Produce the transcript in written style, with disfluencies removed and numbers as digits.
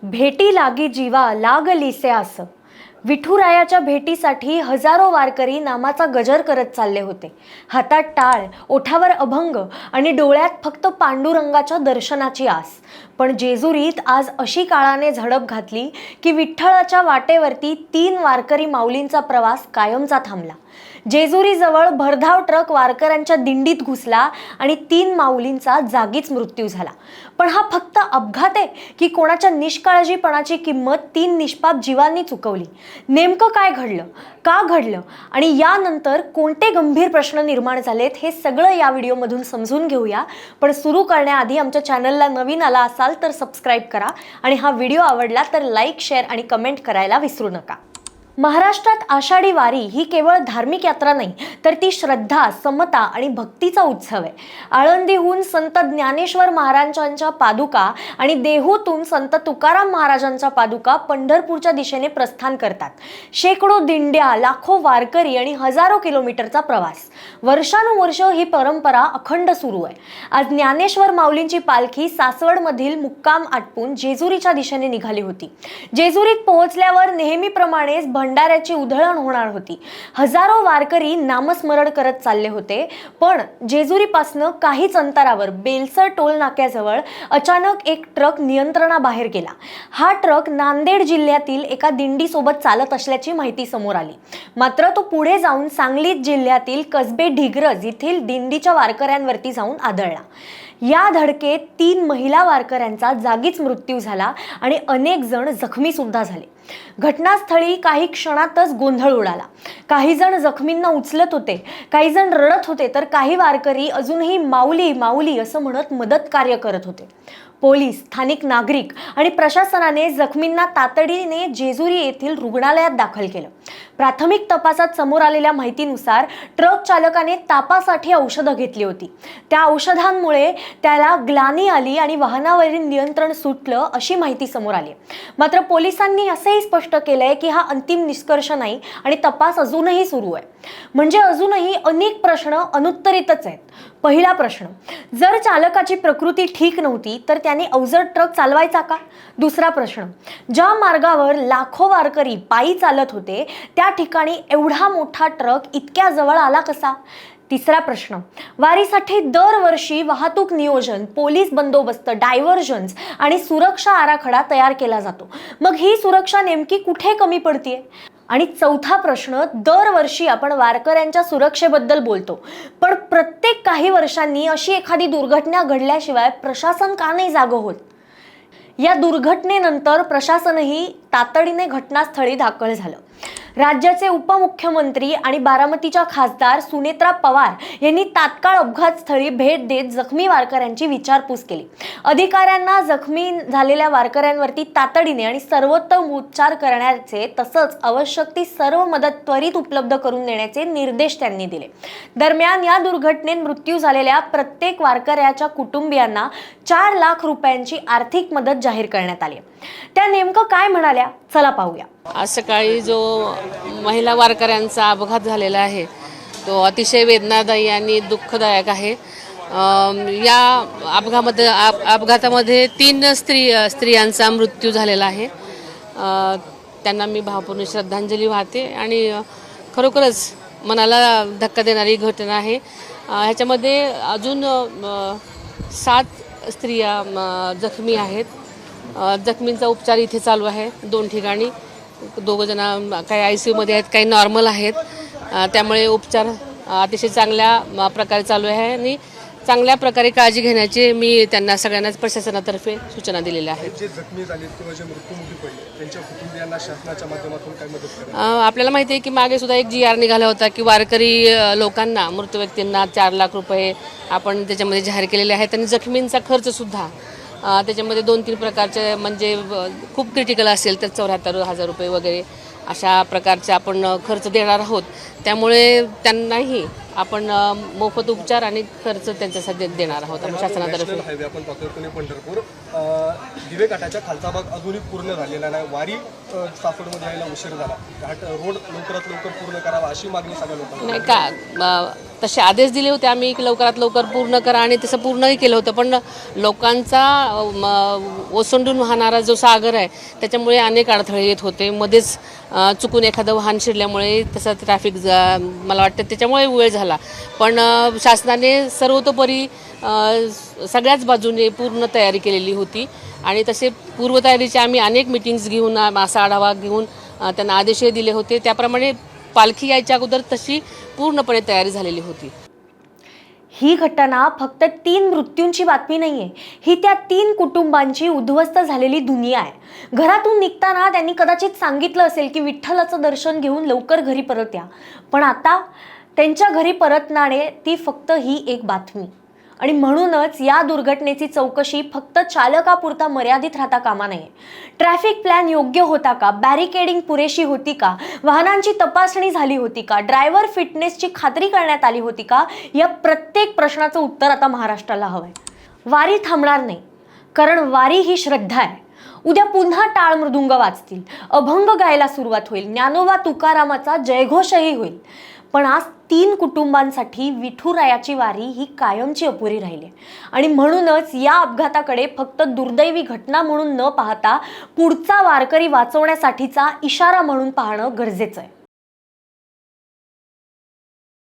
भेटी लागी जीवा लागलीसे आस। विठुरायाच्या भेटीसाठी हजारो वारकरी नामाचा गजर करत चालले होते। हातात टाळ, ओठावर अभंग आणि डोळ्यात फक्त पांडुरंगाच्या दर्शनाची आस। पण जेजुरीत आज अशी काळाने झडप घातली की विठ्ठलाच्या वाटेवरती 3 वारकरी माऊलींचा प्रवास कायमचा थांबला। जेजुरी जवळ भरधाव ट्रक वारकऱ्यांच्या दिंडीत घुसला आणि 3 माऊलींचा जागीच मृत्यू झाला। पण हा फक्त अपघात आहे की कोणाच्या निष्काळजीपणाची किंमत 3 निष्पाप जीवांनी चुकवली? नेमकं काय घडलं, का घडलं आणि यानंतर कोणते गंभीर प्रश्न निर्माण झालेत हे सगळं या व्हिडिओमधून समजून घेऊया। पण सुरू करण्याआधी आमच्या चॅनलला नवीन आला असाल तर सबस्क्राइब करा आणि हा व्हिडिओ आवडला तर लाईक, शेअर आणि कमेंट करायला विसरू नका। महाराष्ट्रात आषाढी वारी ही केवळ धार्मिक यात्रा नाही तर ती श्रद्धा, समता आणि भक्तीचा उत्सव आहे। आळंदीहून संत ज्ञानेश्वर महाराजांच्या पादुका आणि देहूतून संत तुकाराम महाराजांच्या पादुका पंढरपूरच्या दिशेने प्रस्थान करतात। शेकडो दिंड्या, लाखो वारकरी आणि हजारो किलोमीटरचा प्रवास। वर्षानुवर्ष ही परंपरा अखंड सुरू आहे। आज ज्ञानेश्वर माऊलींची पालखी सासवडमधील मुक्काम आटपून जेजुरीच्या दिशेने निघाली होती। जेजुरीत पोहोचल्यावर नेहमीप्रमाणेच भंडाऱ्याची उधळण होणार होती। हजारो वारकरी नामस्मरण करत चालले होते। पण जेजुरीपासून काहीच अंतरावर बेलसर टोल नाक्याजवळ अचानक एक ट्रक नियंत्रणाबाहेर गेला। हा ट्रक नांदेड जिल्ह्यातील एका दिंडीसोबत चालत असल्याची माहिती समोर आली। मात्र तो पुढे जाऊन सांगली जिल्ह्यातील कसबे ढिग्रज येथील दिंडीच्या वारकऱ्यांवरती जाऊन आदळला। या धडकेत 3 महिला वारकऱ्यांचा जागीच मृत्यू झाला आणि अनेक जण जखमी सुद्धा झाले। घटनास्थळी काही क्षणातच गोंधळ उडाला। काही जण जखमींना उचलत होते, काही जण रडत होते तर काही वारकरी अजूनही माऊली माऊली असं म्हणत मदत कार्य करत होते। पोलीस, स्थानिक नागरिक आणि प्रशासनाने जखमींना तातडीने जेजुरी येथील रुग्णालयात दाखल केलं। प्राथमिक तपासात समोर आलेल्या माहितीनुसार ट्रक चालकाने तापासाठी औषधं घेतली होती। त्या औषधांमुळे त्याला ग्लानी आली आणि वाहनावरील नियंत्रण सुटलं अशी माहिती समोर आली। मात्र पोलिसांनी असेही स्पष्ट केलंय की हा अंतिम निष्कर्ष नाही आणि तपास अजूनही सुरू आहे। म्हणजे अजूनही अनेक प्रश्न अनुत्तरितच आहेत। पहिला प्रश्न, जर चालकाची प्रकृती ठीक नव्हती तर त्याने अवजड ट्रक चालवायचा का? दुसरा प्रश्न, ज्या मार्गावर लाखो वारकरी पायी चालत होते त्या ठिकाणी एवढा मोठा ट्रक इतक्या जवळ आला कसा? तिसरा प्रश्न, वारीसाठी दरवर्षी वाहतूक नियोजन, पोलीस बंदोबस्त, डायव्हर्जन्स आणि सुरक्षा आराखडा तयार केला जातो। मग ही सुरक्षा नेमकी कुठे कमी पडतीये? आणि चौथा प्रश्न, दरवर्षी आपण वारकऱ्यांच्या सुरक्षेबद्दल बोलतो, पण प्रत्येक काही वर्षांनी अशी एखादी दुर्घटना घडल्याशिवाय प्रशासन का नाही जागं होत? या दुर्घटनेनंतर प्रशासनही तातडीने घटनास्थळी दाखल झालं। राज्याचे उपमुख्यमंत्री आणि बारामतीच्या खासदार सुनेत्रा पवार यांनी तात्काळ अपघातस्थळी भेट देत जखमी वारकऱ्यांची विचारपूस केली। अधिकाऱ्यांना जखमी झालेल्या वारकऱ्यांवरती तातडीने आणि सर्वोत्तम उपचार करण्याचे तसंच आवश्यक ती सर्व मदत त्वरित उपलब्ध करून देण्याचे निर्देश त्यांनी दिले। दरम्यान या दुर्घटनेत मृत्यू झालेल्या प्रत्येक वारकऱ्याच्या कुटुंबियांना 4 लाख रुपयांची आर्थिक मदत जाहीर करण्यात आली। त्या नेमकं काय म्हणाल्या, चला पाहूया। आज सकाळी जो महिला वारकऱ्यांचा अपघात झालेला आहे तो अतिशय वेदनादायी आणि दुःखदायक आहे। या अपघातामध्ये 3 स्त्रियांचा मृत्यू झालेला आहे। त्यांना मी भावपूर्ण श्रद्धांजली वाहते आणि खरोखरच मनाला धक्का देणारी घटना आहे। ह्याच्यामध्ये अजून 7 स्त्रिया जखमी आहेत। जखमींचा उपचार इथे चालू आहे 2 ठिकाणी। 2 जण काही ICU मध्ये आहेत, काही नॉर्मल आहेत। त्यामुळे उपचार अतिशय चांगल्या प्रकारे चालू आहे आणि चांगल्या प्रकारे काळजी घेण्याचे मी त्यांना सगळ्यांनाच प्रशासनातर्फे सूचना दिलेल्या आहेत। जे जखमी झाले किंवा जे मृत्युमुखी पडले त्यांच्या कुटुंबियांना शासनाच्या माध्यमातून काय मदत करायची? आपल्याला माहिती आहे की मागे सुद्धा एक GR निघाला होता की वारकरी लोकांना, मृत व्यक्तींना 4 लाख रुपये आपण त्याच्यामध्ये जाहीर केलेले आहेत आणि जखमींचा खर्च सुद्धा त्याच्यामध्ये 2-3 प्रकारचे म्हणजे खूप क्रिटिकल असेल तर 74,000 रुपये वगैरे अशा प्रकारचे आपण खर्च देणार आहोत। त्यामुळे त्यांनाही आपण मोफत उपचार आणि खर्च त्यांच्यासाठी देणार आहोत आम्ही शासनातर्फे. नॅशनल हायवे आपण पाहतोय पुणे पंढरपूर, दिवे घाटाच्या खालचा भाग अजूनही पूर्ण झालेला नाही. वारी सासवडमध्ये यायला उशीर झाला. घाट रोड लवकरात लवकर पूर्ण करावा अशी मागणी सगळ्या लोकांना. नाही का तसे आदेश दिले होते आम्ही की लवकरात लवकर पूर्ण करा आणि तसं पूर्णही केलं होतं, पण लोकांचा ओसंडून वाहणारा जो सागर आहे त्याच्यामुळे अनेक अडथळे येत होते. मध्येच चुकून एखादं वाहन शिरल्यामुळे तसं ट्रॅफिक मला वाटतं त्याच्यामुळे वेळ झाला. पण शासनाने सर्वतोपरी सगळ्याच बाजूने पूर्ण तयारी केलेली होती आणि तसे पूर्वतयारीचे आम्ही अनेक मिटिंग्स घेऊन असा आढावा घेऊन त्यांना आदेशही दिले होते. त्याप्रमाणे पालखी यायच्या अगोदर तशी पूर्णपणे तयारी झालेली होती. ही घटना फक्त 3 मृत्यूंची बातमी नाहीये, ही त्या 3 कुटुंबांची उद्ध्वस्त झालेली दुनिया आहे. घरातून निघताना त्यांनी कदाचित सांगितलं असेल की विठ्ठलाचं दर्शन घेऊन लवकर घरी परत या, पण आता त्यांच्या घरी परतणारे ती फक्त ही एक बातमी. आणि म्हणूनच या दुर्घटनेची चौकशी फक्त चालकापुरता मर्यादित राहता कामा नये. ट्रॅफिक प्लॅन योग्य होता का, बॅरिकेडिंग पुरेशी होती का, वाहनांची तपासणी झाली होती का, ड्रायव्हर फिटनेसची खात्री करण्यात आली होती का, या प्रत्येक प्रश्नाचं उत्तर आता महाराष्ट्राला हवंय. वारी थांबणार नाही, कारण वारी ही श्रद्धा आहे. उद्या पुन्हा टाळ मृदुंग वाजतील, अभंग गायला सुरुवात होईल, ज्ञानोबा तुकारामाचा जयघोषही होईल. पण आज 3 कुटुंबांसाठी विठुरायाची वारी ही कायमची अपुरी राहिली आणि म्हणूनच या अपघाताकडे फक्त दुर्दैवी घटना म्हणून न पाहता पुढचा वारकरी वाचवण्यासाठीचा इशारा म्हणून पाहणं गरजेचं आहे.